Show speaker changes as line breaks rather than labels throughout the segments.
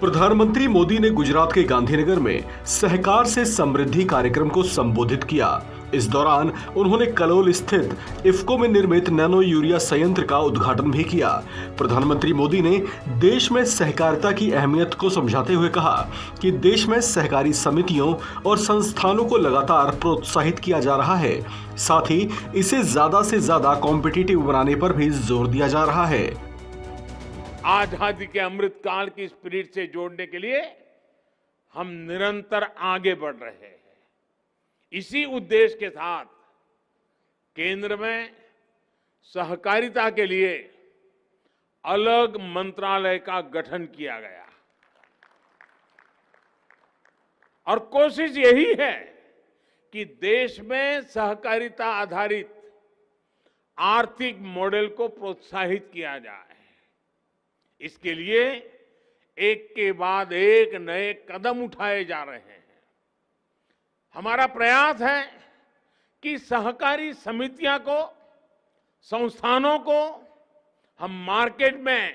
प्रधानमंत्री मोदी ने गुजरात के गांधीनगर में सहकार से समृद्धि कार्यक्रम को संबोधित किया। इस दौरान उन्होंने कलोल स्थित इफ्को में निर्मित नैनो यूरिया संयंत्र का उद्घाटन भी किया। प्रधानमंत्री मोदी ने देश में सहकारिता की अहमियत को समझाते हुए कहा कि देश में सहकारी समितियों और संस्थानों को लगातार प्रोत्साहित किया जा रहा है, साथ ही इसे ज्यादा से ज्यादा कॉम्पिटिटिव बनाने पर भी जोर दिया जा रहा है।
आजादी के अमृत काल की स्पिरिट से जोड़ने के लिए हम निरंतर आगे बढ़ रहे हैं। इसी उद्देश्य के साथ केंद्र में सहकारिता के लिए अलग मंत्रालय का गठन किया गया और कोशिश यही है कि देश में सहकारिता आधारित आर्थिक मॉडल को प्रोत्साहित किया जाए। इसके लिए एक के बाद एक नए कदम उठाए जा रहे हैं। हमारा प्रयास है कि सहकारी समितियां को, संस्थानों को हम मार्केट में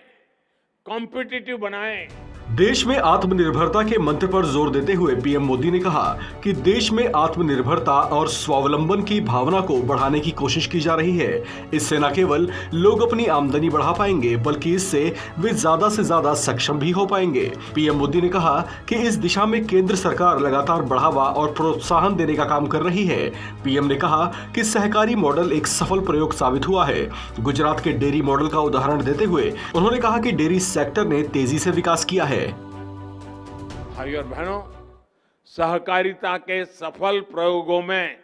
कॉम्पिटिटिव बनाएं।
देश में आत्मनिर्भरता के मंत्र पर जोर देते हुए पीएम मोदी ने कहा कि देश में आत्मनिर्भरता और स्वावलंबन की भावना को बढ़ाने की कोशिश की जा रही है। इससे न केवल लोग अपनी आमदनी बढ़ा पाएंगे, बल्कि इससे वे ज्यादा से ज्यादा सक्षम भी हो पाएंगे। पीएम मोदी ने कहा कि इस दिशा में केंद्र सरकार लगातार बढ़ावा और प्रोत्साहन देने का काम कर रही है। पीएम ने कहा कि सहकारी मॉडल एक सफल प्रयोग साबित हुआ है। गुजरात के डेयरी मॉडल का उदाहरण देते हुए उन्होंने कहा कि डेयरी सेक्टर ने तेजी से विकास किया है।
भाइयों और बहनों, सहकारिता के सफल प्रयोगों में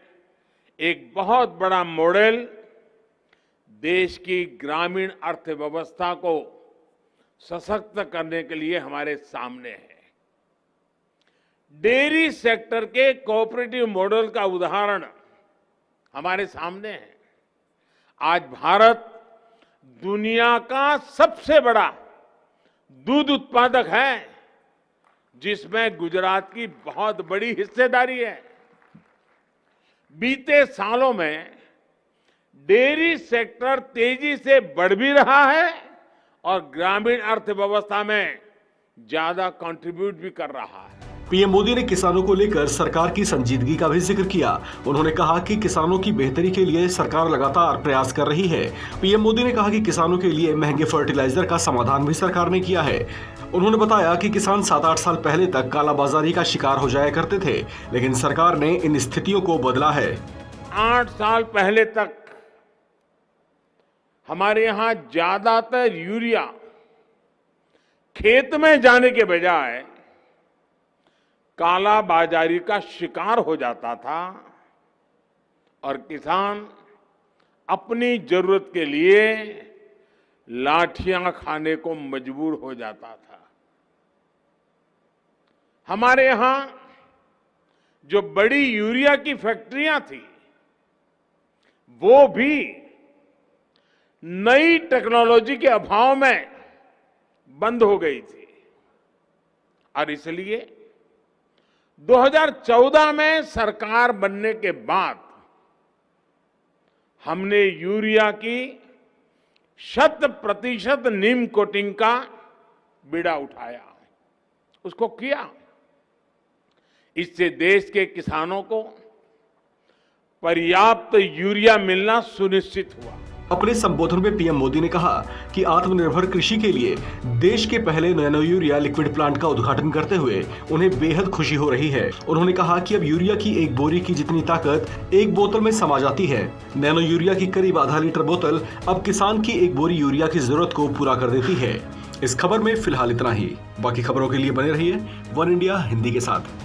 एक बहुत बड़ा मॉडल देश की ग्रामीण अर्थव्यवस्था को सशक्त करने के लिए हमारे सामने है। डेयरी सेक्टर के कोऑपरेटिव मॉडल का उदाहरण हमारे सामने है। आज भारत दुनिया का सबसे बड़ा दूध उत्पादक है, जिसमें गुजरात की बहुत बड़ी हिस्सेदारी है। बीते सालों में डेयरी सेक्टर तेजी से बढ़ भी रहा है और ग्रामीण अर्थव्यवस्था में ज्यादा कंट्रीब्यूट भी कर रहा है।
पीएम मोदी ने किसानों को लेकर सरकार की संजीदगी का भी जिक्र किया। उन्होंने कहा कि किसानों की बेहतरी के लिए सरकार लगातार प्रयास कर रही है। पीएम मोदी ने कहा कि किसानों के लिए महंगे फर्टिलाइजर का समाधान भी सरकार ने किया है। उन्होंने बताया कि किसान 7-8 साल पहले तक कालाबाजारी का शिकार हो जाया करते थे, लेकिन सरकार ने इन स्थितियों को बदला है।
8 साल पहले तक हमारे यहां ज्यादातर यूरिया खेत में जाने के बजाय कालाबाजारी का शिकार हो जाता था और किसान अपनी जरूरत के लिए लाठियां खाने को मजबूर हो जाता था। हमारे यहां जो बड़ी यूरिया की फैक्ट्रियां थी, वो भी नई टेक्नोलॉजी के अभाव में बंद हो गई थी और इसलिए 2014 में सरकार बनने के बाद हमने यूरिया की 100% नीम कोटिंग का बीड़ा उठाया, उसको किया। इससे देश के किसानों को पर्याप्त यूरिया मिलना सुनिश्चित हुआ।
अपने संबोधन में पीएम मोदी ने कहा कि आत्मनिर्भर कृषि के लिए देश के पहले नैनो यूरिया लिक्विड प्लांट का उद्घाटन करते हुए उन्हें बेहद खुशी हो रही है। उन्होंने कहा कि अब यूरिया की एक बोरी की जितनी ताकत एक बोतल में समा जाती है। नैनो यूरिया की करीब आधा लीटर बोतल अब किसान की एक बोरी यूरिया की जरूरत को पूरा कर देती है। इस खबर में फिलहाल इतना ही। बाकी खबरों के लिए बने रहिए वन इंडिया हिंदी के साथ।